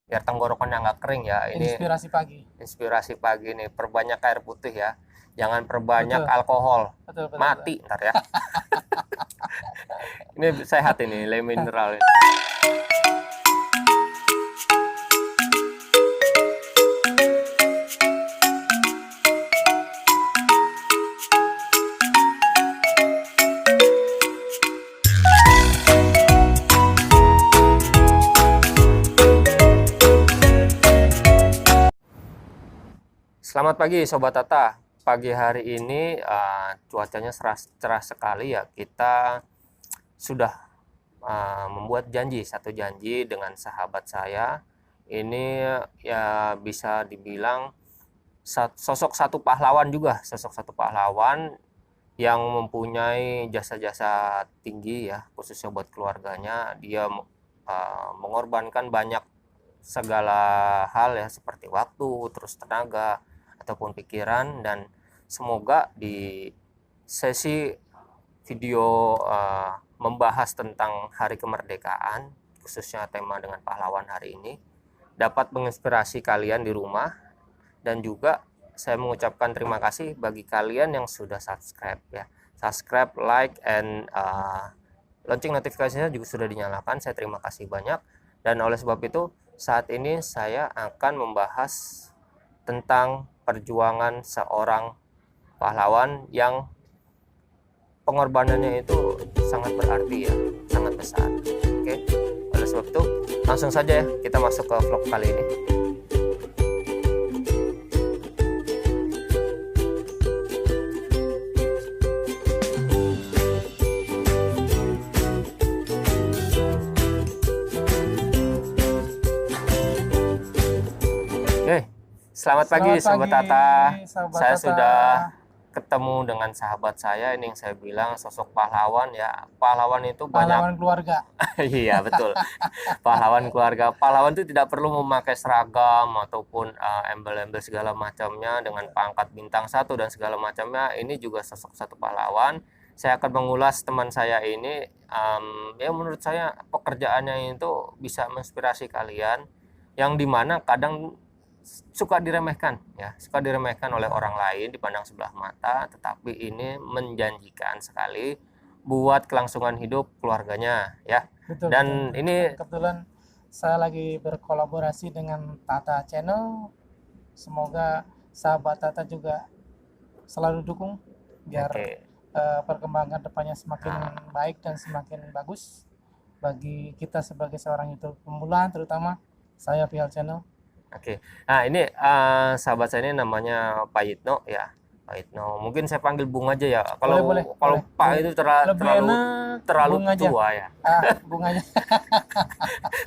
biar tenggorokannya nggak kering ya. Ini Inspirasi pagi. inspirasi pagi nih, perbanyak air putih ya, jangan perbanyak Betul, alkohol, betul, betul, betul. mati ntar ya. Ini sehat ini, le mineral. Selamat pagi Sobat Tata. Pagi hari ini cuacanya cerah sekali ya. Kita sudah membuat satu janji dengan sahabat saya. Ini ya bisa dibilang sosok satu pahlawan juga, sosok satu pahlawan yang mempunyai jasa-jasa tinggi ya, khususnya buat keluarganya. Dia mengorbankan banyak segala hal ya, seperti waktu, terus tenaga, ataupun pikiran. Dan semoga di sesi video membahas tentang hari kemerdekaan, khususnya tema dengan pahlawan hari ini, dapat menginspirasi kalian di rumah. Dan juga saya mengucapkan terima kasih bagi kalian yang sudah subscribe ya, subscribe, like, and lonceng notifikasinya juga sudah dinyalakan. Saya terima kasih banyak. Dan oleh sebab itu saat ini saya akan membahas tentang perjuangan seorang pahlawan yang pengorbanannya itu sangat berarti ya, sangat besar. Oke, oleh sebab itu langsung saja ya kita masuk ke vlog kali ini. Oke, selamat pagi Selamat Sobat pagi, Tata. sahabat Saya Tata. sudah ketemu dengan sahabat saya ini, yang saya bilang sosok pahlawan ya. Pahlawan itu banyak. Pahlawan keluarga. Iya betul, pahlawan keluarga. Pahlawan itu tidak perlu memakai seragam ataupun embel-embel segala macamnya dengan pangkat bintang 1 dan segala macamnya. Ini juga sosok satu pahlawan. Saya akan mengulas teman saya ini. Ya menurut saya pekerjaannya itu bisa menginspirasi kalian, yang dimana kadang suka diremehkan ya, suka diremehkan oleh orang lain, dipandang sebelah mata, tetapi ini menjanjikan sekali buat kelangsungan hidup keluarganya ya. Betul, betul, Dan betul. ini Dan kebetulan saya lagi berkolaborasi dengan Tata Channel. Semoga sahabat Tata juga selalu dukung biar oke. perkembangan depannya semakin Nah, baik dan semakin bagus bagi kita sebagai seorang YouTube pemula, terutama saya Vial Channel. oke. Nah, ini sahabat saya ini namanya Pak Yitno ya. Pak Yitno. Mungkin saya panggil Bung aja ya. Kalau Boleh, boleh, kalau boleh, Pak boleh. itu Lebih terlalu enak terlalu Bung aja. tua ya. Bung aja.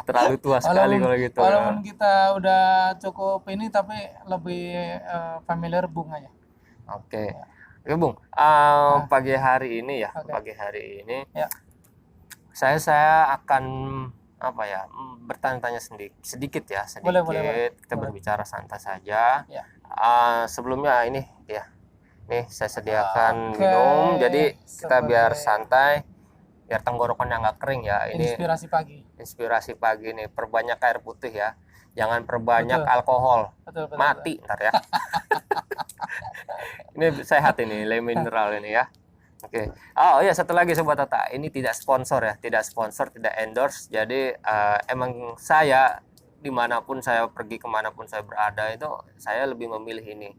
Terlalu tua sekali Walaupun kalau gitu ya. walaupun kita udah cukup ini, tapi lebih familiar Bung aja. Oke. Ya. Oke, Bung. Nah, Pagi hari ini ya, oke. pagi hari ini Ya, saya akan apa ya, bertanya-tanya sedikit ya, boleh, boleh, boleh. sedikit. Kita Boleh. berbicara santai saja. Ya. Sebelumnya ini ya, nih saya sediakan Oke, minum, jadi kita biar sebagai santai, biar tenggorokannya nggak kering ya. Ini inspirasi pagi. inspirasi pagi nih, perbanyak air putih ya, jangan perbanyak Betul, alkohol, betul, betul, betul. mati ntar ya. Ini sehat ini, le mineral ini ya. Oke. Oh ya, satu lagi Sobat Tata, ini tidak sponsor ya, tidak sponsor, tidak endorse. Jadi emang saya dimanapun saya pergi, kemanapun saya berada, itu saya lebih memilih ini.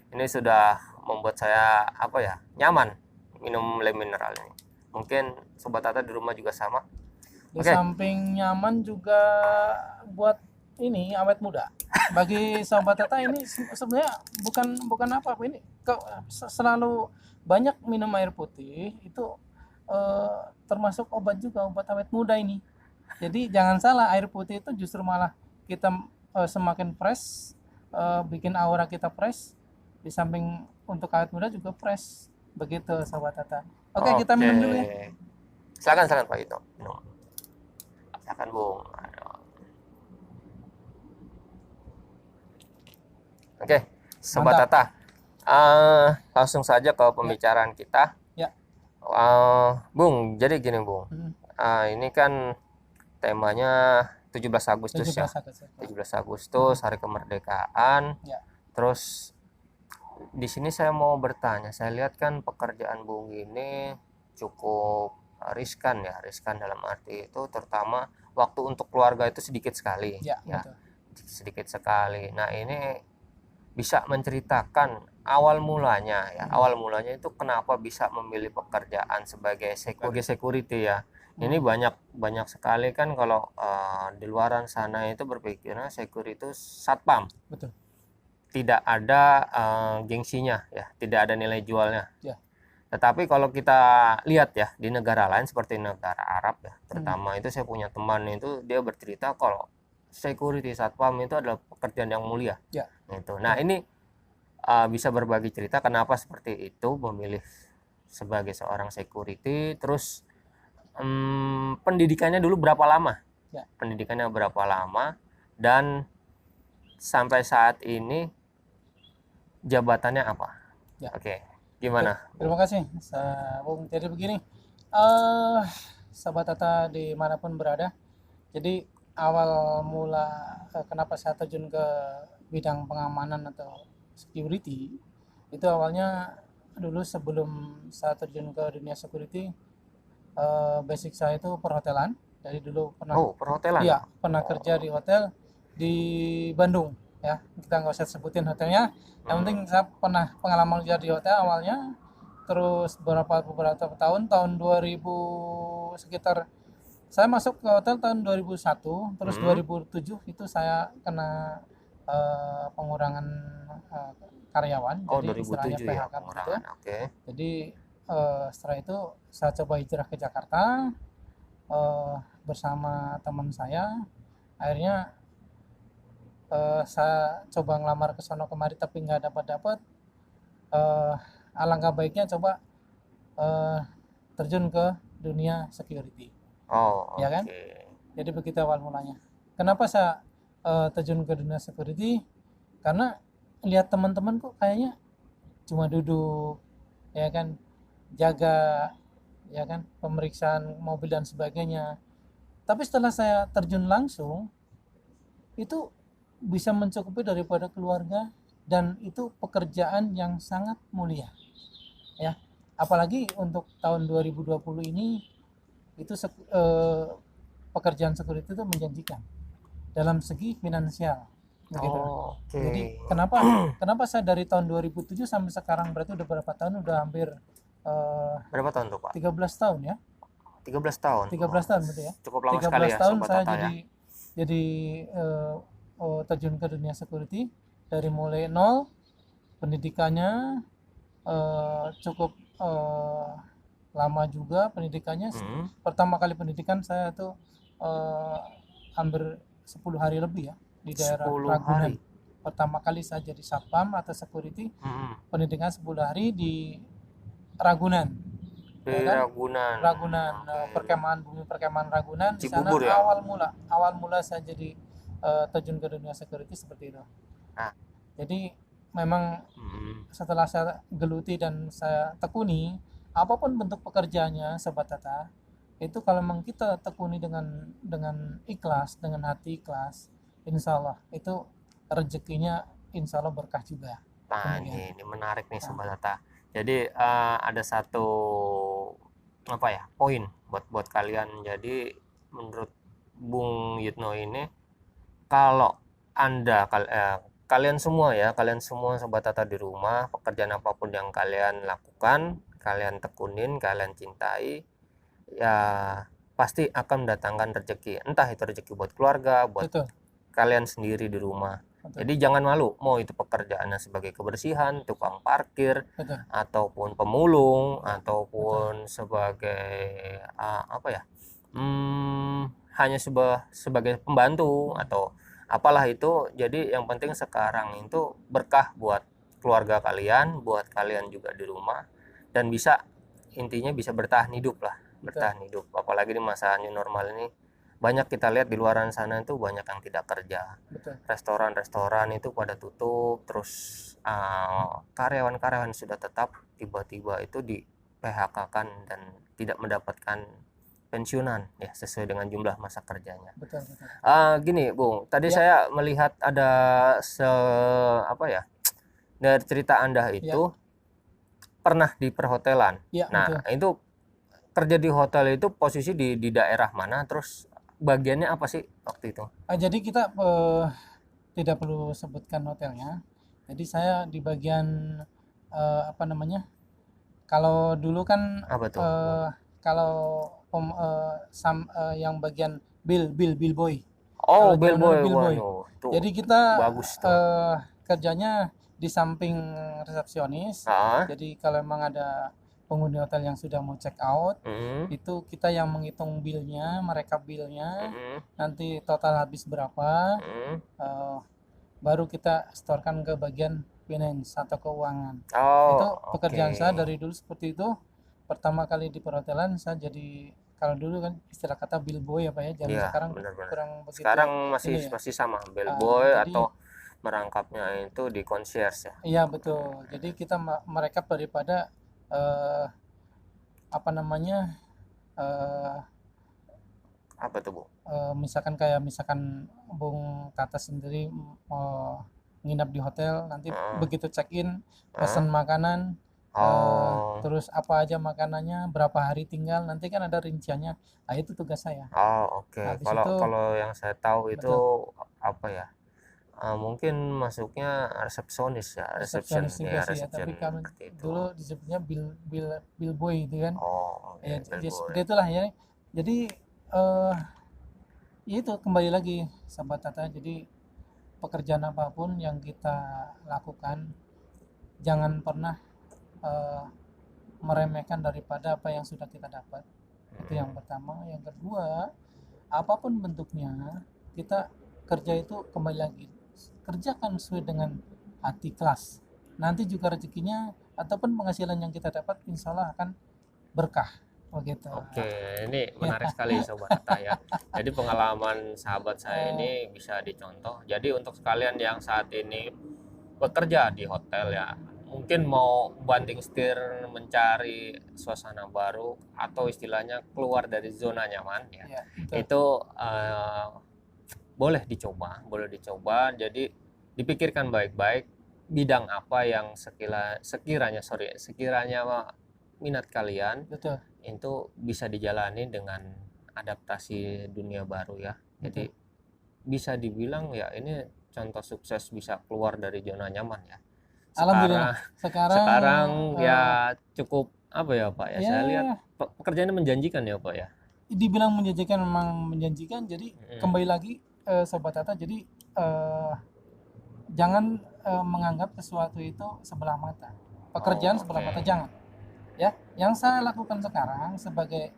Ini sudah membuat saya apa ya, nyaman minum le mineral ini. Mungkin Sobat Tata di rumah juga sama. Di Oke. samping nyaman juga buat ini awet muda. Bagi sahabat Tata ini sebenarnya bukan apa-apa ini. Selalu banyak minum air putih itu termasuk obat juga, obat awet muda ini. Jadi jangan salah, air putih itu justru malah kita semakin fresh, bikin aura kita fresh. Di samping untuk awet muda juga fresh. Begitu sahabat Tata. Oke, kita Oke. minum dulu ya. Silakan Pak Ito. Minum. Silakan Bung. Aduh. Oke, Sobat Mantap. Tata. Langsung saja ke pembicaraan kita. Ya. Bung, jadi gini Bung. Hmm. Ini kan temanya 17 Agustus ya. 17 Agustus. 17 Agustus hari kemerdekaan. Ya. Terus di sini saya mau bertanya, saya lihat kan pekerjaan Bung ini cukup riskan ya, riskan dalam arti itu terutama waktu untuk keluarga itu sedikit sekali Ya, ya, betul. sedikit sekali. Nah, ini bisa menceritakan awal mulanya ya, awal mulanya itu kenapa bisa memilih pekerjaan sebagai security ya. Ini banyak sekali kan kalau di luaran sana itu berpikirnya security itu satpam, Betul. tidak ada gengsinya ya, tidak ada nilai jualnya. Ya. Tetapi kalau kita lihat ya di negara lain seperti negara Arab ya, terutama itu saya punya teman itu dia bercerita kalau security satpam itu adalah pekerjaan yang mulia. Ya. Itu. Nah, ini bisa berbagi cerita kenapa seperti itu memilih sebagai seorang security. Terus pendidikannya dulu berapa lama? Ya. Pendidikannya berapa lama dan sampai saat ini jabatannya apa? Ya. Oke, gimana? Terima kasih, Bung. Jadi begini, Sobat Tata dimanapun berada. Jadi awal mula kenapa saya terjun ke bidang pengamanan atau security itu awalnya dulu sebelum saya terjun ke dunia security, basic saya itu perhotelan. Jadi dulu pernah perhotelan. Iya, pernah kerja di hotel di Bandung ya. Kita nggak usah sebutin hotelnya. Yang penting saya pernah pengalaman kerja di hotel awalnya. Terus beberapa tahun 2000 sekitar saya masuk ke hotel tahun 2001, terus 2007 itu saya kena pengurangan karyawan. Oh, Jadi istilahnya 2007 ya, PHK begitu. pengurangan. Oke. Jadi setelah itu saya coba hijrah ke Jakarta bersama teman saya. Akhirnya saya coba ngelamar ke sono kemari tapi nggak dapat. Alangkah baiknya coba terjun ke dunia security. Oh, Ya kan? Jadi begitu awal mulanya. Kenapa saya terjun ke dunia security? Karena lihat teman-teman kok kayaknya cuma duduk, ya kan, jaga, ya kan, pemeriksaan mobil dan sebagainya. Tapi setelah saya terjun langsung, itu bisa mencukupi daripada keluarga dan itu pekerjaan yang sangat mulia. Ya, apalagi untuk tahun 2020 ini itu pekerjaan security itu menjanjikan dalam segi finansial. Begitu. Jadi kenapa saya dari tahun 2007 sampai sekarang berarti udah berapa tahun? Udah hampir berapa tahun tuh, Pak? 13 tahun ya. 13 tahun. 13 tahun betul ya. Cukup lama 13 sekali ya, tahun Sobat saya Tata jadi terjun ke dunia security dari mulai nol. Pendidikannya cukup lama juga pendidikannya. Pertama kali pendidikan saya tuh hampir 10 hari lebih ya di daerah Ragunan. Pertama kali saya jadi satpam atau security, pendidikan 10 hari di Ragunan. Di Ragunan, perkemahan bumi perkemahan Ragunan. Di sana ya? awal mula saya jadi terjun ke dunia security seperti itu. Jadi memang setelah saya geluti dan saya tekuni, apapun bentuk pekerjaannya, Sobat Tata, itu kalau memang kita tekuni dengan ikhlas, dengan hati ikhlas, insya Allah itu rezekinya insya Allah berkah juga. Nah, ini menarik nih Sobat Tata. Jadi ada satu poin buat kalian. Jadi menurut Bung Yitno ini, kalau kalian semua Sobat Tata di rumah, pekerjaan apapun yang kalian lakukan, kalian tekunin, kalian cintai, ya pasti akan mendatangkan rezeki. Entah itu rezeki buat keluarga, buat kalian sendiri di rumah. Jadi jangan malu, mau itu pekerjaannya sebagai kebersihan, tukang parkir, ataupun pemulung, ataupun sebagai hanya sebagai pembantu atau apalah itu. Jadi yang penting sekarang itu berkah buat keluarga kalian, buat kalian juga di rumah, dan intinya bisa bertahan hidup lah, bertahan hidup. Apalagi di masa new normal ini, banyak kita lihat di luaran sana itu banyak yang tidak kerja. Restoran itu pada tutup, terus karyawan-karyawan sudah tetap tiba-tiba itu di PHK-kan dan tidak mendapatkan pensiunan ya sesuai dengan jumlah masa kerjanya. Betul, betul. Gini, Bung, tadi Ya. saya melihat ada apa ya, dari cerita Anda Ya. itu pernah di perhotelan. Ya, Nah, betul. itu kerja di hotel itu posisi di daerah mana? Terus bagiannya apa sih waktu itu? Jadi kita tidak perlu sebutkan hotelnya. Jadi saya di bagian apa namanya? Kalau dulu kan Apa tuh, Bung? kalau yang bagian bill boy. Oh, Kalau zaman bellboy. dulu bill boy. Waduh, tuh Jadi kita bagus tuh. kerjanya di samping resepsionis. Ah, Jadi kalau memang ada penghuni hotel yang sudah mau check out, mm, itu kita yang menghitung billnya, merekap billnya, mm, nanti total habis berapa, mm. eh, baru kita setorkan ke bagian finance atau keuangan. Oh, Itu oke. pekerjaan saya dari dulu seperti itu. Pertama kali di perhotelan saya jadi, kalau dulu kan istilah kata bill boy apa ya, zaman Iya, sekarang benar-benar. kurang begitu Sekarang masih ini ya. masih sama bellboy Jadi atau merangkapnya itu di concierge ya. iya betul. Jadi kita merekap daripada apa namanya, Apa tuh, Bu? misalkan Bung Tata sendiri nginap di hotel, nanti Heeh. begitu check in Heeh. pesan makanan, Oh. terus apa aja makanannya, berapa hari tinggal, nanti kan ada rinciannya. Nah itu tugas saya. Oh, oke. Habis Kalau itu kalau yang saya tahu itu betul, apa ya? Mungkin masuknya resepsionis ya, reception resepsionis juga ya, sih ya, reception tapi kami seperti itu. dulu disebutnya bill boy itu kan. Oh, Ya, oke, jadi bellboy. seperti itulah ya. Jadi eh ya itu kembali lagi sahabat Tata. Jadi pekerjaan apapun yang kita lakukan, jangan pernah eh, meremehkan daripada apa yang sudah kita dapat. Itu yang pertama. Yang kedua, apapun bentuknya, kita kerja itu kembali lagi kerjakan sesuai dengan hati kelas. Nanti juga rezekinya ataupun penghasilan yang kita dapat insya Allah akan berkah begitu. Oke, ini menarik sekali Sobat Tata ya. Jadi pengalaman sahabat saya Eh, ini bisa dicontoh. Jadi untuk sekalian yang saat ini bekerja di hotel ya, mungkin mau banting setir mencari suasana baru atau istilahnya keluar dari zona nyaman ya, ya, betul. itu boleh dicoba. Jadi dipikirkan baik-baik bidang apa yang sekiranya minat kalian Betul. itu bisa dijalani dengan adaptasi dunia baru ya. Jadi Betul. bisa dibilang ya ini contoh sukses bisa keluar dari zona nyaman ya. Alhamdulillah. Sekarang Sekarang sekarang ya cukup apa ya Pak ya, saya lihat ya pekerjaannya menjanjikan ya Pak ya. dibilang menjanjikan, memang menjanjikan. Jadi kembali lagi Sobat Tata, jadi jangan menganggap sesuatu itu sebelah mata. Pekerjaan Oh, sebelah oke. mata jangan. Ya, yang saya lakukan sekarang sebagai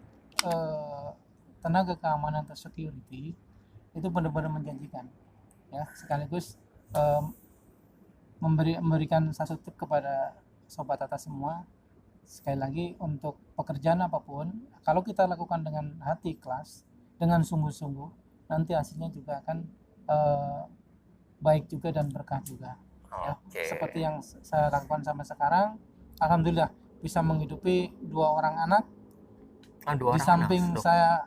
tenaga keamanan atau security itu benar-benar menjanjikan. Ya, sekaligus eh, memberikan satu tip kepada Sobat Tata semua. Sekali lagi, untuk pekerjaan apapun, kalau kita lakukan dengan hati ikhlas, dengan sungguh-sungguh, nanti hasilnya juga akan baik juga dan berkah juga. Ya, Oke. seperti yang saya lakukan sampai sekarang, alhamdulillah bisa menghidupi 2 orang anak. Dua Di orang anak, samping Dok. saya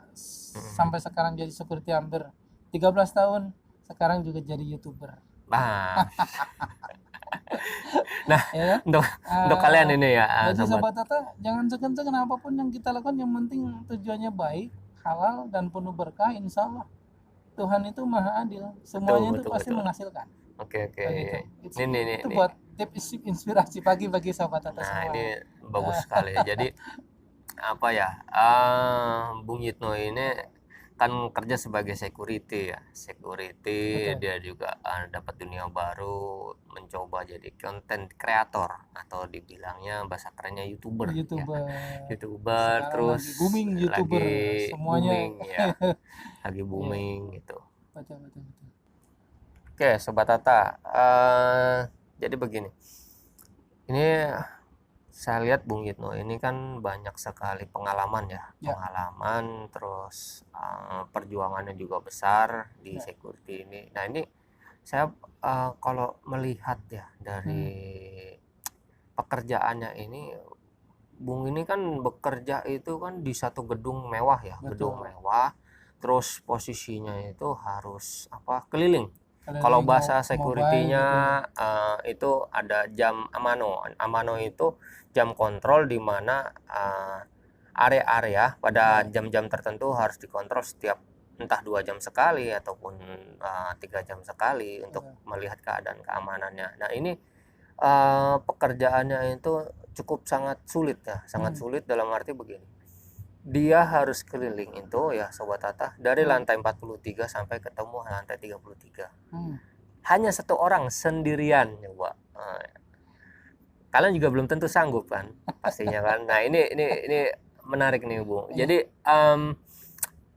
sampai sekarang jadi security hampir 13 tahun, sekarang juga jadi YouTuber. Nah, nah Ya kan? untuk kalian ini ya, Jadi sobat. Sobat Tata, jangan segan-segan apapun yang kita lakukan, yang penting tujuannya baik, halal, dan penuh berkah. Insya Allah Tuhan itu maha adil, semuanya itu Betul, pasti betul. menghasilkan. Oke. Begitu. Ini Itu buat tips inspirasi pagi bagi Sobat Tata Nah, semua. ini bagus sekali. Jadi apa ya? Bung Yitno ini kan kerja sebagai security ya. Security, Betul. dia juga dapat dunia baru, mencoba jadi content creator atau dibilangnya bahasa kerennya YouTuber ya. YouTuber. YouTuber Sekarang terus lagi booming YouTuber, lagi semuanya. booming ya. Lagi Iya, booming gitu. betul, betul, betul. Oke, Sobat Tata. Jadi begini. Ini saya lihat Bung Yitno ini kan banyak sekali pengalaman ya, Ya, pengalaman terus perjuangannya juga besar di ya. security ini. Nah ini saya kalau melihat ya dari pekerjaannya ini Bung ini kan bekerja itu kan di satu gedung mewah ya, gedung Betul. mewah. Terus posisinya itu harus apa? Keliling. Kalau Keliling bahasa mobile security-nya gitu. itu ada jam amano. Amano itu jam kontrol di mana area-area pada Ya, jam-jam tertentu harus dikontrol setiap entah 2 jam sekali ataupun 3 jam sekali untuk betul. melihat keadaan keamanannya. Nah ini pekerjaannya itu cukup sangat sulit ya, sangat Hmm, sulit dalam arti begini. Dia harus keliling itu ya Sobat Tata dari hmm, lantai 43 sampai ketemu lantai 33. hmm. Hanya satu orang sendirian coba. Kalian juga belum tentu sanggup kan, pastinya kan. Nah, ini menarik nih, Bung. Iya, Jadi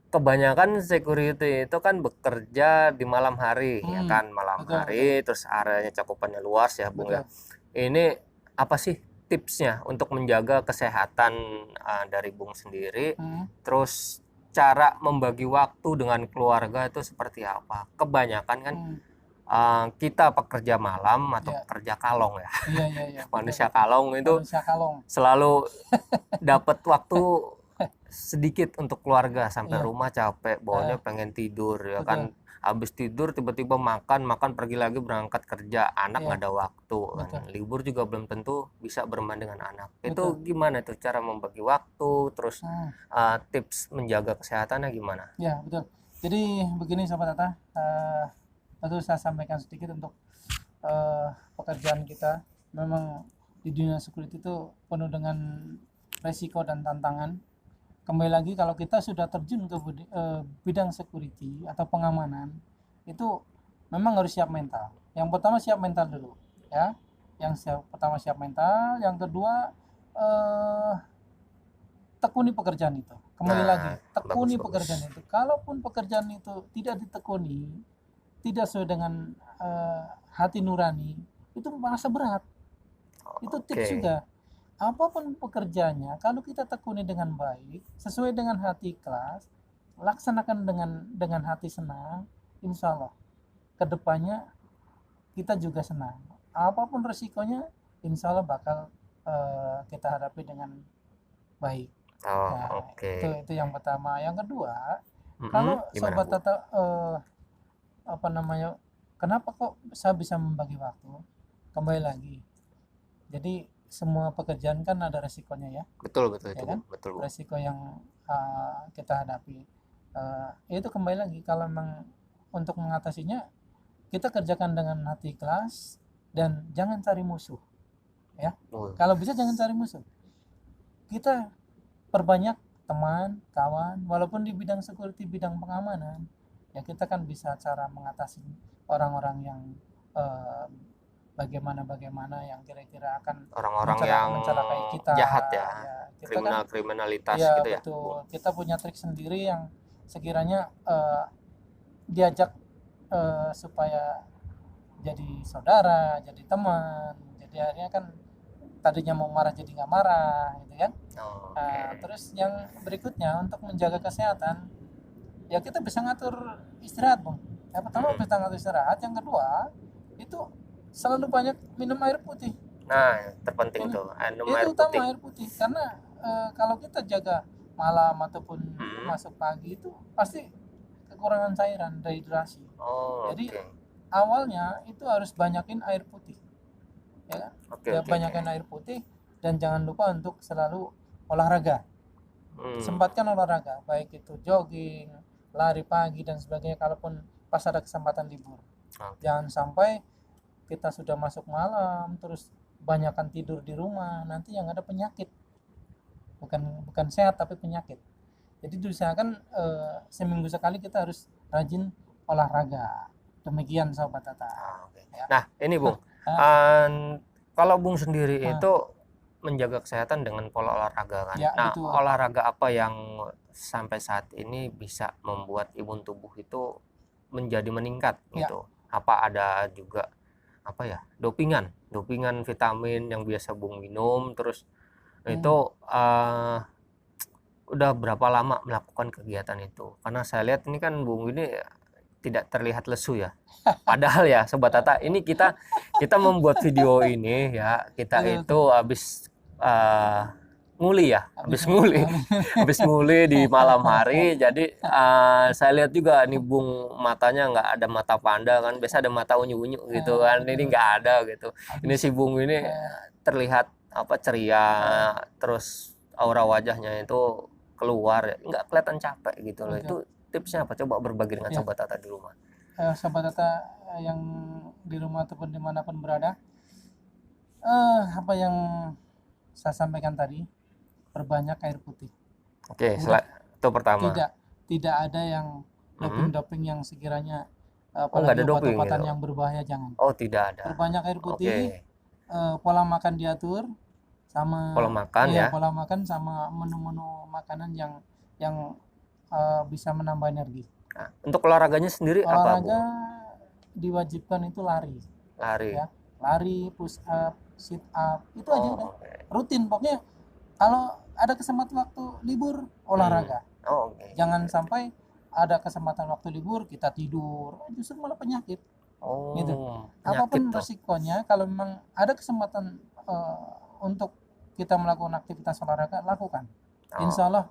kebanyakan security itu kan bekerja di malam hari ya hmm, kan, malam betul, betul, hari terus areanya cakupannya luas ya, Bung ya. betul. Ini apa sih tipsnya untuk menjaga kesehatan dari Bung sendiri? Hmm, Terus cara membagi waktu dengan keluarga itu seperti apa? Kebanyakan kan hmm. kita pekerja malam atau Ya, pekerja kalong ya. iya, iya, iya, betul, Manusia betul. kalong itu Manusia kalong. selalu dapat waktu sedikit untuk keluarga, sampai Iya, rumah capek, bawahnya eh, pengen tidur ya betul. kan. Habis tidur tiba-tiba makan pergi lagi berangkat kerja, anak nggak Iya, ada waktu kan. betul, Libur juga belum tentu bisa bermain dengan anak. betul. Itu gimana tuh cara membagi waktu, terus Hmm, tips menjaga kesehatannya gimana? ya, betul. Jadi begini Sobat Tata, perlu saya sampaikan sedikit untuk eh, pekerjaan kita. Memang di dunia security itu penuh dengan resiko dan tantangan. Kembali lagi kalau kita sudah terjun ke bidang security atau pengamanan, itu memang harus siap mental. Yang pertama siap mental dulu, ya. Pertama siap mental, yang kedua eh, tekuni pekerjaan itu. Kembali lagi, Nah, bagus tekuni bagus. pekerjaan itu. Kalaupun pekerjaan itu tidak ditekuni, tidak sesuai dengan hati nurani, itu merasa berat. Itu tips Oke. juga. Apapun pekerjaannya, kalau kita tekuni dengan baik, sesuai dengan hati ikhlas, laksanakan dengan hati senang, insya Allah kedepannya kita juga senang. Apapun resikonya, insya Allah bakal kita hadapi dengan baik. Oh, Nah, oke. itu yang pertama. Yang kedua, Mm-mm. kalau Gimana, sobat Bu? Tata apa namanya, kenapa kok saya bisa membagi waktu? Kembali lagi. Jadi semua pekerjaan kan ada resikonya ya, Betul betul ya itu, Bu. kan? Betul, Bu. Resiko yang kita hadapi. Itu kembali lagi kalau memang untuk mengatasinya kita kerjakan dengan hati ikhlas dan jangan cari musuh, ya. Oh, Kalau bisa jangan cari musuh. Kita perbanyak teman, kawan, walaupun di bidang security, bidang pengamanan, ya kita kan bisa cara mengatasi orang-orang yang eh, bagaimana yang kira-kira akan orang-orang yang mencelakai kita. jahat ya, Ya, kita kan kriminalitas ya gitu ya, Bu. betul. Kita punya trik sendiri yang sekiranya diajak supaya jadi saudara, jadi teman. Jadi akhirnya kan tadinya mau marah jadi nggak marah, gitu kan. Oke. Terus yang berikutnya untuk menjaga kesehatan, ya kita bisa ngatur istirahat, Bung. Yang pertama Mm-mm. bisa ngatur istirahat, yang kedua itu selalu banyak minum air putih. Nah, terpenting Ini tuh, minum itu air putih. utama air putih karena kalau kita jaga malam ataupun Mm. masuk pagi itu pasti kekurangan cairan, dehidrasi. Oh, Jadi oke. awalnya itu harus banyakin air putih, ya kan? Oke, Ya oke, oke. banyakin air putih dan jangan lupa untuk selalu olahraga. Hmm. Sempatkan olahraga, baik itu jogging, lari pagi dan sebagainya kalaupun pas ada kesempatan libur. Oke. Jangan sampai kita sudah masuk malam terus banyakkan tidur di rumah, nanti yang ada penyakit. Bukan bukan sehat tapi penyakit. Jadi diusahakan seminggu sekali kita harus rajin olahraga. Demikian Sobat Tata. Oke. Ya. Nah, ini Bung, Ah, kalau Bung sendiri ah, itu menjaga kesehatan dengan pola olahraga kan. ya Nah, betul. olahraga apa yang sampai saat ini bisa membuat imun tubuh itu menjadi meningkat Ya. gitu? Apa ada juga apa ya, dopingan vitamin yang biasa Bung minum, terus Hmm. itu udah berapa lama melakukan kegiatan itu? Karena saya lihat ini kan Bung ini tidak terlihat lesu ya. Padahal ya Sobat Tata, ini kita membuat video ini ya, kita Betul, itu betul. habis eh, nguli ya, habis nguli di malam hari. Jadi saya lihat juga nih Bung, matanya nggak ada mata panda kan, biasa ada mata unyu-unyu gitu kan, ini nggak ada gitu. Ini si Bung ini terlihat apa, ceria, terus aura wajahnya itu keluar, nggak kelihatan capek gitu loh. Itu tipsnya apa? Coba berbagi dengan Sobat Tata di rumah. Sobat Tata yang di rumah ataupun dimanapun berada, apa yang saya sampaikan tadi, perbanyak air putih. Oke, itu pertama. Tidak ada yang doping-doping yang sekiranya nggak ada apalagi doping obat-obatan gitu. yang berbahaya, jangan. Oh, tidak ada. Perbanyak air putih, pola makan diatur, sama Pola makan ya. pola makan sama menu-menu makanan yang bisa menambah energi. Nah, untuk olahraganya sendiri apa, Bu? Olahraga diwajibkan itu lari. Ya, lari, push up, sit up, itu aja udah. Rutin, pokoknya kalau ada kesempatan waktu libur, olahraga. Jangan sampai ada kesempatan waktu libur kita tidur, justru malah penyakit. Gitu. Apapun resikonya, kalau memang ada kesempatan untuk kita melakukan aktivitas olahraga, lakukan. Insya Allah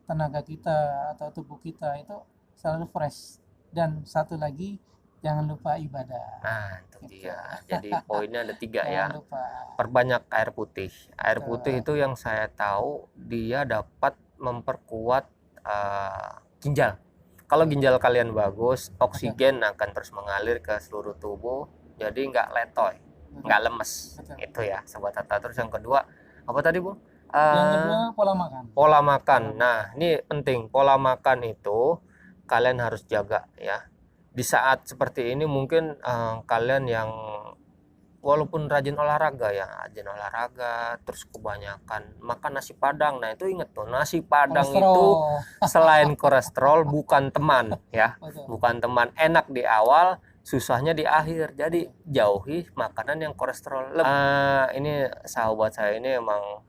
tenaga kita atau tubuh kita itu selalu fresh. Dan satu lagi, jangan lupa ibadah. Nah, itu dia. Jadi poinnya ada 3 ya. Lupa. Perbanyak air putih. Air putih itu yang saya tahu dia dapat memperkuat ginjal. Kalau ginjal kalian bagus, oksigen akan terus mengalir ke seluruh tubuh, jadi nggak letoy, nggak lemes. Itu ya, Sobat Tata. Terus yang kedua, apa tadi, Bu? Yang kedua, pola makan. Pola makan. Nah, ini penting. Pola makan itu kalian harus jaga ya. Di saat seperti ini mungkin kalian yang walaupun rajin olahraga terus kebanyakan makan nasi padang. Nah, itu inget tuh, nasi padang itu selain kolesterol bukan teman ya. Bukan teman. Enak di awal, susahnya di akhir. Jadi jauhi makanan yang kolesterol. Ini sahabat saya ini emang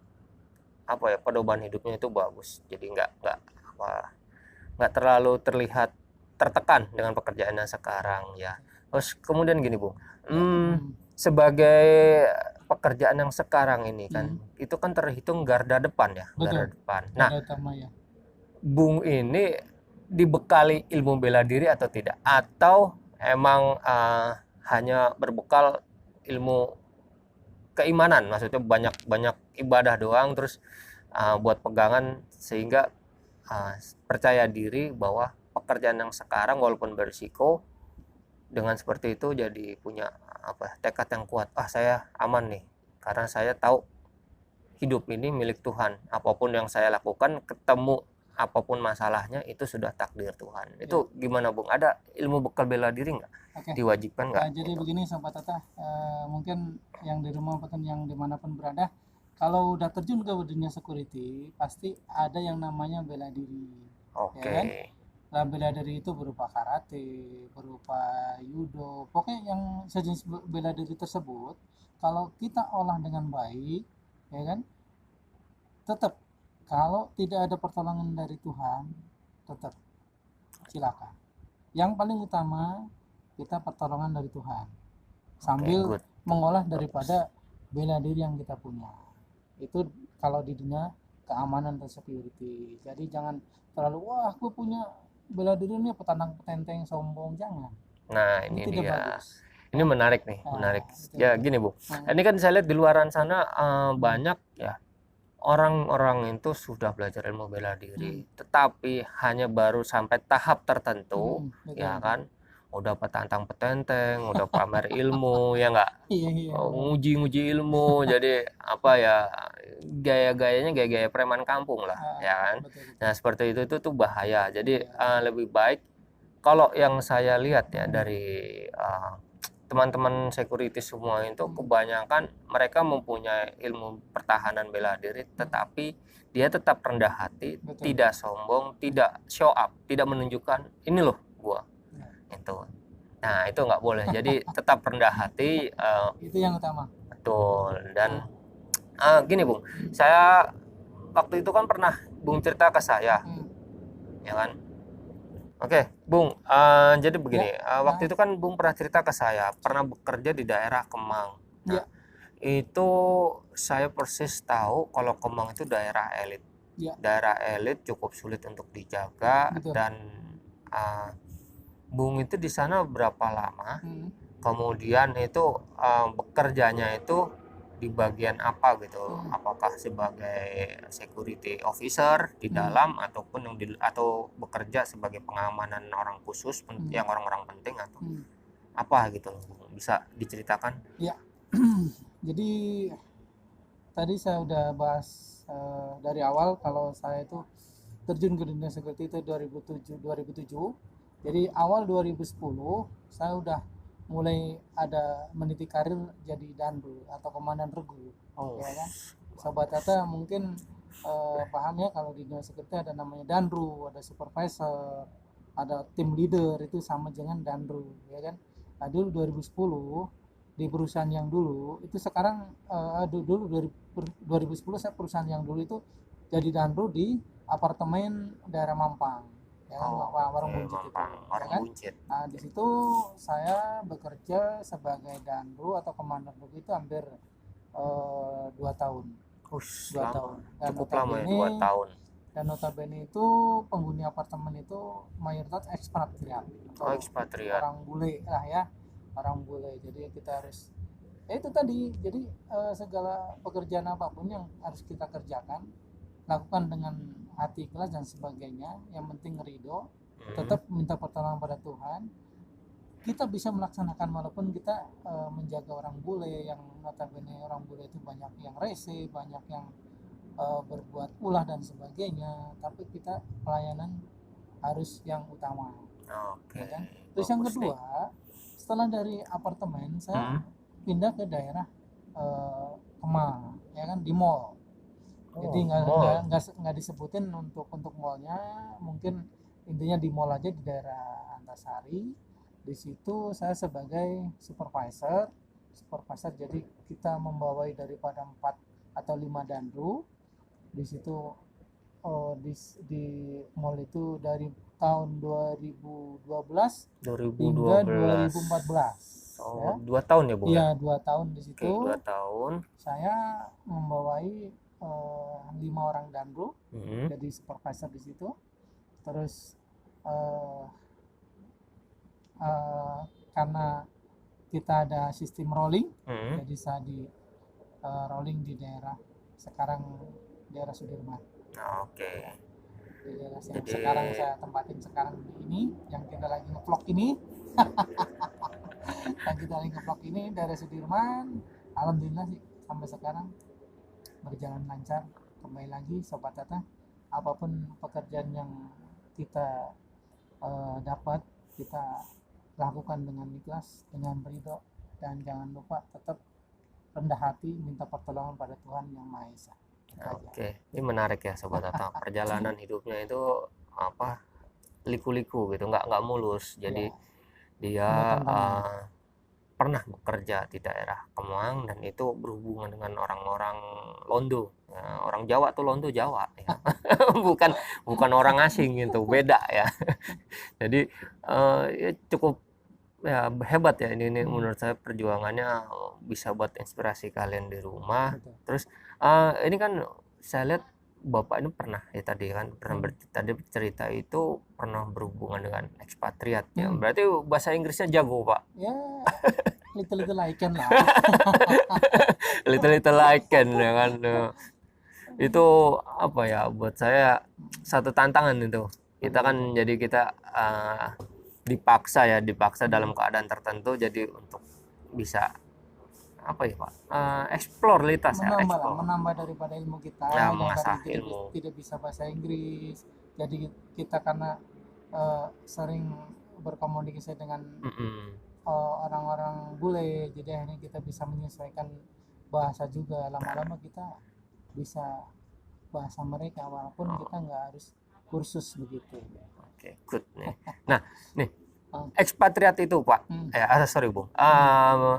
apa ya, pedoman hidupnya itu bagus. Jadi nggak terlalu terlihat tertekan dengan pekerjaannya sekarang ya. Terus kemudian gini, Bu, sebagai pekerjaan yang sekarang ini kan, itu kan terhitung garda depan ya. Garda depan. Nah, Bung ini dibekali ilmu bela diri atau tidak? Atau emang hanya berbekal ilmu keimanan, maksudnya banyak ibadah doang, terus buat pegangan sehingga percaya diri bahwa pekerjaan yang sekarang walaupun berisiko, dengan seperti itu jadi punya tekad yang kuat. Saya aman nih karena saya tahu hidup ini milik Tuhan, apapun yang saya lakukan, ketemu apapun masalahnya, itu sudah takdir Tuhan. Itu gimana, Bung? Ada ilmu bekal bela diri nggak? Diwajibkan nggak? Jadi begini, Sobat Tata, mungkin yang di rumah bahkan yang dimanapun berada, kalau udah terjun ke dunia security, pasti ada yang namanya bela diri. Ya kan? Nah, bela diri itu berupa karate, berupa judo, pokoknya yang sejenis bela diri tersebut, kalau kita olah dengan baik, ya kan, tetap kalau tidak ada pertolongan dari Tuhan, tetap silakan. Yang paling utama kita pertolongan dari Tuhan, sambil mengolah daripada bela diri yang kita punya. Itu kalau di dunia keamanan dan security. Jadi jangan terlalu aku punya bela diri ini petantang-petenteng sombong, jangan. Nah, ini dia. Bagus. Ini menarik nih, menarik. Ya gini, Bu. Ini kan saya lihat di luaran sana banyak ya orang-orang itu sudah belajar ilmu bela diri, tetapi hanya baru sampai tahap tertentu, ya kan? Udah petantang-petenteng, udah pamer ilmu, ya nggak? Nguji-nguji ilmu, jadi apa ya, gaya-gayanya gaya-gaya preman kampung lah, ya kan? Nah, seperti itu tuh bahaya. Jadi lebih baik, kalau yang saya lihat ya dari teman-teman security semua itu kebanyakan mereka mempunyai ilmu pertahanan bela diri, tetapi dia tetap rendah hati, tidak sombong, tidak show up, tidak menunjukkan ini loh gua. Itu. Nah, itu nggak boleh. Jadi tetap rendah hati. Itu yang utama. Betul. Dan gini, Bung, saya waktu itu kan pernah Bung cerita ke saya, ya kan? Oke, Bung. Jadi begini, waktu itu kan Bung pernah cerita ke saya pernah bekerja di daerah Kemang. Nah, Itu saya persis tahu kalau Kemang itu daerah elit. Ya, Daerah elit cukup sulit untuk dijaga betul. dan uh, Bung itu di sana berapa lama? Hmm. Kemudian itu bekerjanya itu di bagian apa gitu? Hmm. Apakah sebagai security officer di Hmm. dalam ataupun atau bekerja sebagai pengamanan orang khusus yang orang-orang penting atau apa gitu loh, Bung? Bisa diceritakan? Ya. Jadi tadi saya udah bahas dari awal kalau saya itu terjun ke dunia security itu 2007. Jadi awal 2010 saya udah mulai ada meniti karir jadi dandu atau komandan regu. Oh, Ya kan? Sobat Tata mungkin paham ya kalau di dunia security ada namanya dandu, ada supervisor, ada tim leader, itu sama dengan dandu, ya kan? Nah, dulu 2010 di perusahaan yang dulu itu sekarang dulu 2010 saya perusahaan yang dulu itu jadi dandu di apartemen daerah Mampang, ya kan? Warung Buncit itu, Mampang, ya Warung kan? Buncit. Nah, di situ saya bekerja sebagai dandu atau komandan regu itu hampir 2 tahun. Dua tahun. Dan Cukup lama ya, 2 tahun. dan notabene itu penghuni apartemen itu mayoritas ekspatriat atau Ekspatriat. orang bule lah ya, orang bule. Jadi kita harus itu tadi, jadi segala pekerjaan apapun yang harus kita kerjakan lakukan dengan hati ikhlas dan sebagainya, yang penting ridho, tetap minta pertolongan pada Tuhan. Kita bisa melaksanakan walaupun kita menjaga orang bule yang notabene orang bule itu banyak yang rese, banyak yang berbuat ulah dan sebagainya, tapi kita pelayanan harus yang utama. Oke. Ya kan? Terus yang kedua, setelah dari apartemen saya pindah ke daerah Kemang, ya kan, di mall. Jadi nggak disebutin untuk mallnya, mungkin intinya di mall aja, di daerah Antasari. Di situ saya sebagai supervisor, jadi kita membawai daripada 4 atau 5 dandu di situ. Di mall itu dari tahun 2012 hingga 2014. Oh, ya? 2 tahun ya, Bung? Iya, 2 tahun di situ. Oke, 2 tahun. Saya membawai 5 orang dandu, jadi supervisor di situ. Terus karena kita ada sistem rolling, jadi saya di rolling di daerah Sudirman. Oke. Di daerah yang sekarang saya tempatin ini, yang kita lagi nge-vlog ini. Daerah Sudirman. Alhamdulillah sih sampai sekarang berjalan lancar. Kembali lagi Sobat Tata, apapun pekerjaan yang kita dapat, kita lakukan dengan ikhlas, dengan ridho, dan jangan lupa tetap rendah hati, minta pertolongan pada Tuhan Yang Maha Esa. Oke, ini menarik ya Sobat Tata. Perjalanan hidupnya itu apa, liku-liku gitu, nggak mulus. Jadi dia pernah bekerja di daerah Kemang dan itu berhubungan dengan orang-orang Londo. Ya, orang Jawa tuh Londo Jawa ya. bukan orang asing gitu, beda ya. Jadi ya cukup ya hebat ya ini menurut saya, perjuangannya bisa buat inspirasi kalian di rumah. Terus ini kan saya lihat Bapak ini pernah ya tadi kan tadi cerita itu pernah berhubungan dengan ekspatriat ya. Berarti bahasa Inggrisnya jago, Pak? Ya, little I can lah. little I can ya kan. Itu apa ya, buat saya satu tantangan itu. Kita kan jadi kita dipaksa dalam keadaan tertentu jadi untuk bisa apa ya Pak, explore menambah daripada ilmu kita ya, yang mengasah tadi ilmu. tidak bisa bahasa Inggris. Jadi kita karena sering berkomunikasi dengan orang-orang bule, jadi akhirnya kita bisa menyesuaikan bahasa juga. Lama-lama kita bisa bahasa mereka walaupun kita nggak harus kursus begitu. Oke, good nih. Nah, nih ekspatriat itu Pak, sorry Bung,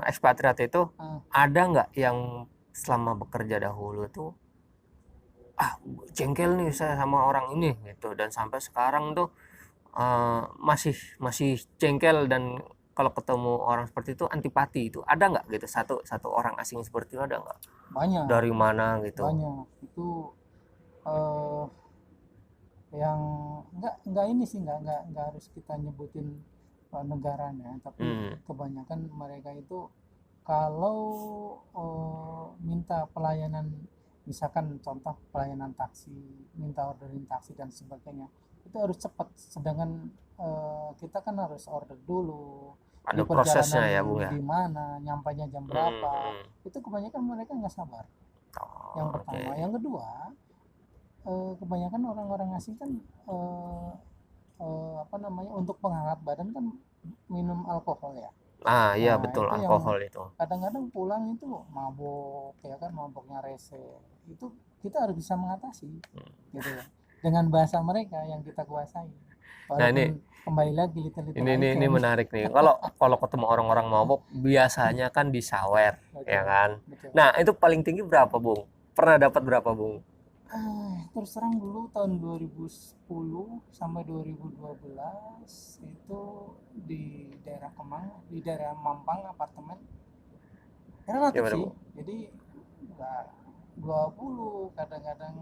ekspatriat itu ada nggak yang selama bekerja dahulu tuh jengkel nih saya sama orang ini gitu, dan sampai sekarang tuh masih jengkel dan kalau ketemu orang seperti itu antipati itu ada nggak gitu, satu orang asing seperti itu ada nggak? Banyak, Dari mana gitu? banyak. Itu eh, yang nggak ini sih, nggak harus kita nyebutin negaranya, tapi Hmm. kebanyakan mereka itu kalau minta pelayanan, misalkan contoh pelayanan taksi, minta orderin taksi dan sebagainya, itu harus cepat, sedangkan kita kan harus order dulu, Ada di prosesnya perjalanan ya Bung ya. di mana, nyampainya jam Hmm, berapa, hmm. itu kebanyakan mereka nggak sabar. Yang Oh, oke. pertama, yang kedua, kebanyakan orang-orang asing kan apa namanya, untuk penghangat badan kan minum alkohol ya. Ah iya Nah betul, itu yang alkohol itu. kadang-kadang pulang itu mabuk ya kan, mabuknya rese, itu kita harus bisa mengatasi gitu ya, dengan bahasa mereka yang kita kuasai, Nah ini walaupun kembali lagi little ini icon. menarik nih. Kalau kalau ketemu orang-orang mabuk biasanya kan disawer, ya Betul, kan? betul. Nah, itu paling tinggi berapa, Bung? Pernah dapat berapa, Bung? Terus terang dulu tahun 2010 sampai 2012 itu di daerah Kemang, di daerah Mampang apartemen, relatif Gimana, sih, Bung? jadi nggak 20, kadang-kadang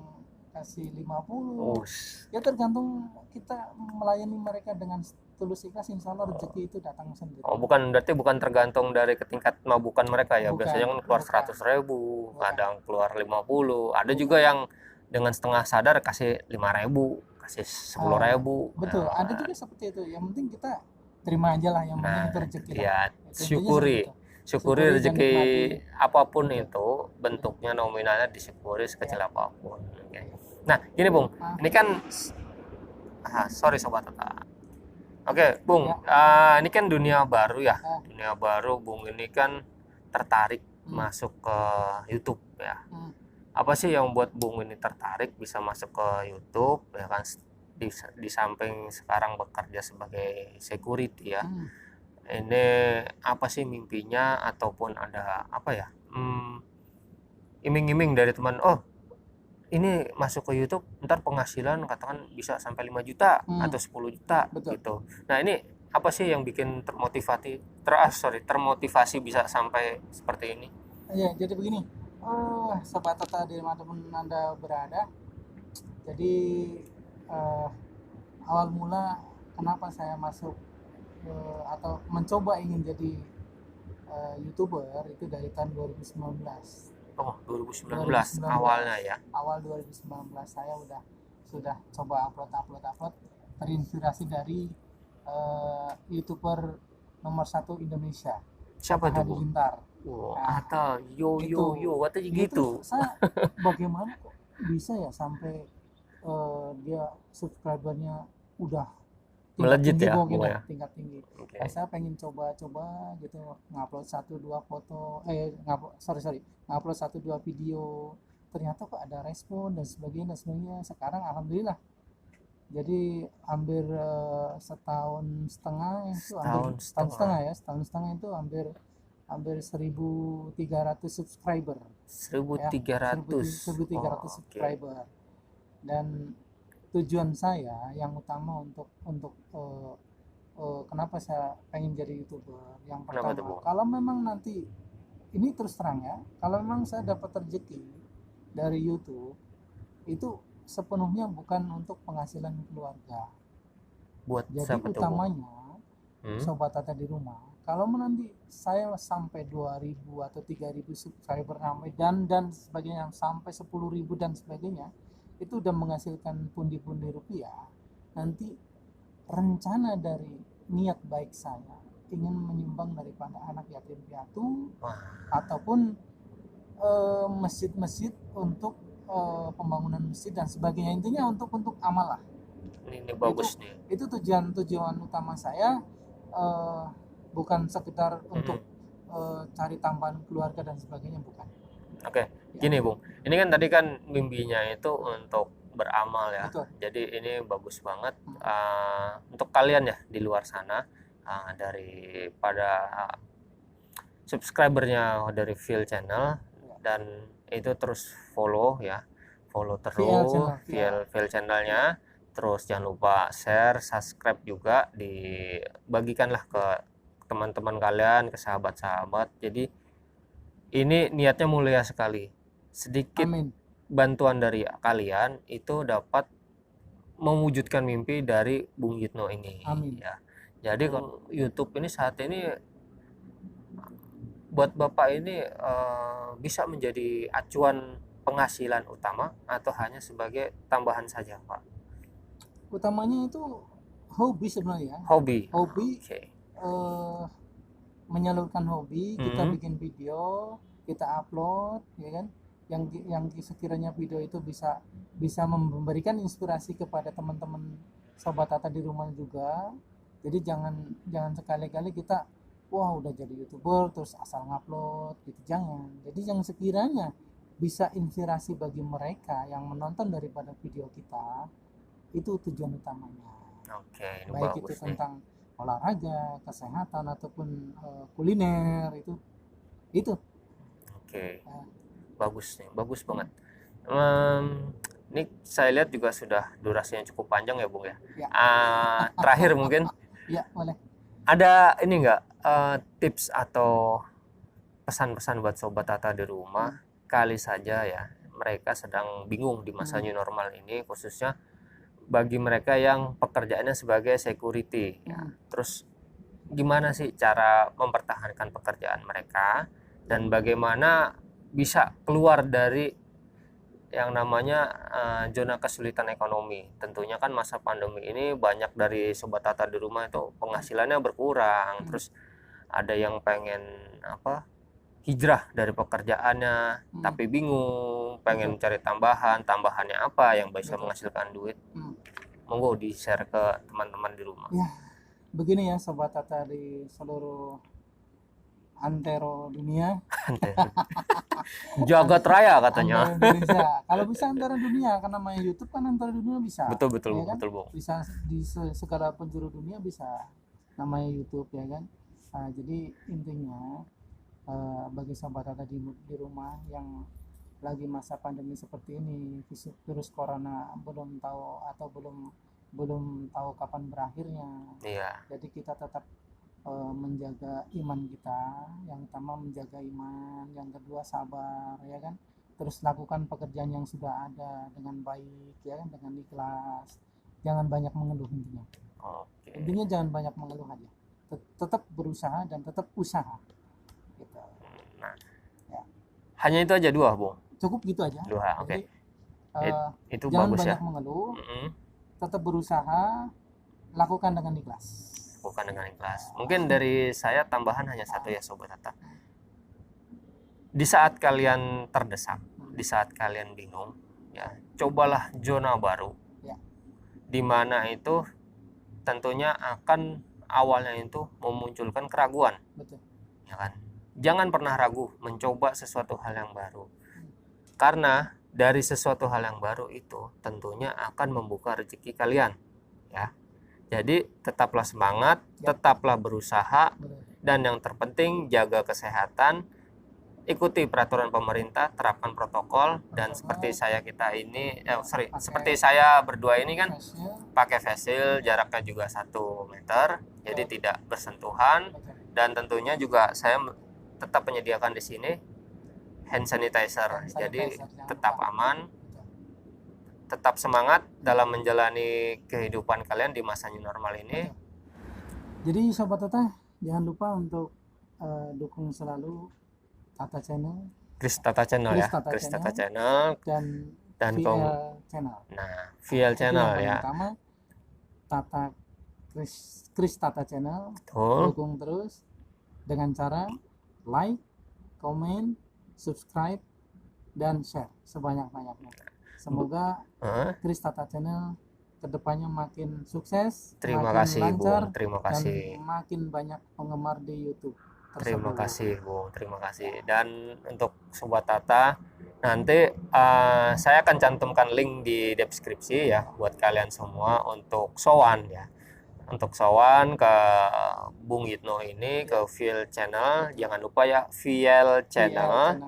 kasih 50, Us. ya tergantung kita melayani mereka dengan tulus ikhlas, insya Allah rezeki itu datang sendiri. Oh, bukan berarti bukan tergantung dari ketingkat mabukan mereka ya. Bukan, Biasanya kan keluar bukan, 100.000, bukan, kadang keluar 50. Ada bukan. juga yang dengan setengah sadar kasih 5.000, kasih 10.000. Betul, ada juga seperti itu, yang penting kita terima aja lah, yang penting Nah, itu rezeki lah, ya intinya seperti syukuri. itu. Syukuri Dan rezeki nikmati. apapun Betul. itu, bentuknya nominalnya disyukuri sekecil Ya. apapun. Oke. Nah, gini Bung, ini kan sorry Sobat Tata. Oke, Bung, Ya. ini kan dunia baru ya. Ah. Dunia baru, Bung ini kan tertarik masuk ke YouTube ya. Apa sih yang buat Bung ini tertarik bisa masuk ke YouTube ya kan, di samping sekarang bekerja sebagai security ya. Ini apa sih mimpinya, ataupun ada apa ya? Iming-iming dari teman, oh ini masuk ke YouTube ntar penghasilan katakan bisa sampai 5 juta atau 10 juta. Betul. Gitu. Nah ini apa sih yang bikin termotivasi bisa sampai seperti ini? Ya, jadi begini, Sobat Tata dimanapun Anda berada, jadi awal mula kenapa saya masuk atau mencoba ingin jadi YouTuber itu dari tahun 2019. Oh, 2019 awalnya ya. Awal 2019 saya sudah coba upload, terinspirasi dari YouTuber nomor 1 Indonesia. Siapa Atta tuh, Bu? Halilintar. Atta, yo katanya gitu. Saya bagaimana kok bisa ya sampai dia subscribernya udah Melejit ya, Bu, ya. tingkat tinggi. Okay. Saya pengen coba gitu, ngupload 1-2 foto, ngupload 1-2 video, ternyata kok ada respon dan sebagainya. Sekarang alhamdulillah, jadi hampir setahun setengah itu hampir 1.300 subscriber. 1.300 subscriber. Dan tujuan saya yang utama untuk kenapa saya pengen jadi YouTuber, yang pertama, kalau memang nanti ini terus terang ya, kalau memang saya dapat rezeki dari YouTube itu sepenuhnya bukan untuk penghasilan keluarga. Jadi utamanya Sobat Tata di rumah, kalau nanti saya sampai 2.000 atau 3.000 subscriber dan sebagainya, sampai 10.000 dan sebagainya, itu udah menghasilkan pundi-pundi rupiah. Nanti rencana dari niat baik saya ingin menyumbang daripada anak yatim piatu ataupun masjid-masjid untuk pembangunan masjid dan sebagainya, intinya untuk amal lah. Ini bagus nih. Itu tujuan utama saya, bukan sekedar untuk cari tambahan keluarga dan sebagainya, bukan. Oke, gini Bung, ini kan tadi kan mimpinya itu untuk beramal ya. Betul. Jadi ini bagus banget untuk kalian ya di luar sana, daripada subscribernya dari Feel Channel, dan itu terus follow terus Feel Channelnya, terus jangan lupa share, subscribe juga, dibagikanlah ke teman-teman kalian, ke sahabat-sahabat. Jadi ini niatnya mulia sekali. Sedikit Amin. bantuan dari kalian itu dapat mewujudkan mimpi dari Bung Yitno ini. Amin. Ya. Jadi kalau YouTube ini saat ini buat Bapak ini bisa menjadi acuan penghasilan utama atau hanya sebagai tambahan saja, Pak? Utamanya itu hobi sebenarnya. Hobi. Hobi, Oke. menyalurkan hobi. Kita Hmm. bikin video, kita upload, ya kan? Yang sekiranya video itu bisa memberikan inspirasi kepada teman-teman sobat Tata di rumah juga. Jadi jangan sekali-kali kita wah udah jadi YouTuber terus asal ngupload gitu, jangan. Jadi yang sekiranya bisa inspirasi bagi mereka yang menonton daripada video kita, itu tujuan utamanya. Oke, ini Baik itu bagus nih. tentang olahraga, kesehatan ataupun kuliner, itu Oke, Nah, bagus nih, bagus banget. Ini saya lihat juga sudah durasinya cukup panjang ya, Bung ya. Ya. Terakhir mungkin ya boleh. ada ini enggak tips atau pesan-pesan buat sobat Tata di rumah, kali saja ya mereka sedang bingung di masa new normal ini, khususnya bagi mereka yang pekerjaannya sebagai security ya. Terus gimana sih cara mempertahankan pekerjaan mereka dan bagaimana bisa keluar dari yang namanya zona kesulitan ekonomi. Tentunya kan masa pandemi ini banyak dari sobat Tata di rumah itu penghasilannya berkurang. Terus ada yang pengen hijrah dari pekerjaannya tapi bingung, pengen cari tambahannya apa yang bisa menghasilkan duit. Monggo di share ke teman-teman di rumah. Ya, begini ya sobat Tata di seluruh antero dunia. Jagat raya katanya. Antara Indonesia. Kalau bisa antara dunia, karena main YouTube kan antara dunia bisa. Betul ya kan? betul, Bung. Bisa di segala penjuru dunia bisa namanya YouTube ya kan. Nah, jadi intinya bagi sobat Tata di rumah yang lagi masa pandemi seperti ini, virus corona belum tahu atau belum tahu kapan berakhirnya. Iya. Jadi kita tetap menjaga iman kita, yang pertama menjaga iman, yang kedua sabar ya kan, terus lakukan pekerjaan yang sudah ada dengan baik ya kan, dengan ikhlas, jangan banyak mengeluh intinya. Oke. Intinya jangan banyak mengeluh aja, tetap berusaha dan tetap usaha gitu. Nah, ya. Hanya itu aja dua, Bung? Cukup gitu aja. Dua, oke. Itu jangan bagus banyak ya. mengeluh, tetap berusaha, lakukan dengan ikhlas. Bukan dengan ikhlas. Mungkin dari saya tambahan hanya satu ya sobat Tata. Di saat kalian terdesak, di saat kalian bingung, ya cobalah zona baru. Ya. Di mana itu tentunya akan awalnya itu memunculkan keraguan. Betul. Ya kan? Jangan pernah ragu mencoba sesuatu hal yang baru. Karena dari sesuatu hal yang baru itu tentunya akan membuka rezeki kalian, ya. Jadi tetaplah semangat, tetaplah berusaha, dan yang terpenting jaga kesehatan, ikuti peraturan pemerintah, terapkan protokol, dan seperti seperti saya berdua ini kan pakai face shield, jaraknya juga 1 meter, jadi tidak bersentuhan, dan tentunya juga saya tetap menyediakan di sini hand sanitizer, jadi tetap aman. Tetap semangat dalam menjalani kehidupan kalian di masa new normal ini. Jadi sobat Tata, jangan lupa untuk dukung selalu Tata Channel, Kris Tata Channel ya, Kris Tata Channel dan VL Channel. Nah, VL Channel ya. Pertama, Tata Kris Tata Channel. Betul. Dukung terus dengan cara like, comment, subscribe, dan share sebanyak-banyaknya. Semoga Kris Tata Channel kedepannya makin sukses, terima makin kasih lancar, Bung, terima kasih, dan makin banyak penggemar di YouTube tersebut. Terima kasih Bung, terima kasih. Dan untuk sobat Tata, nanti saya akan cantumkan link di deskripsi ya buat kalian semua untuk sowan ya, untuk sowan ke Bung Yitno ini, ke VL Channel. Jangan lupa ya, VL Channel.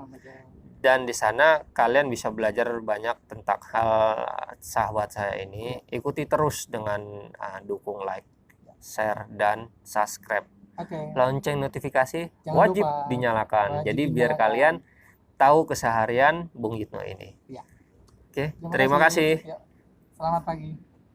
Dan di sana kalian bisa belajar banyak tentang hal sahabat saya ini. Ikuti terus dengan dukung, like, share, dan subscribe. Oke. lonceng notifikasi Jangan wajib lupa. dinyalakan. Wajib Jadi biar dinyalakan. kalian tahu keseharian Bung Gitno ini. Iya. Oke, terima kasih. Ya. Selamat pagi.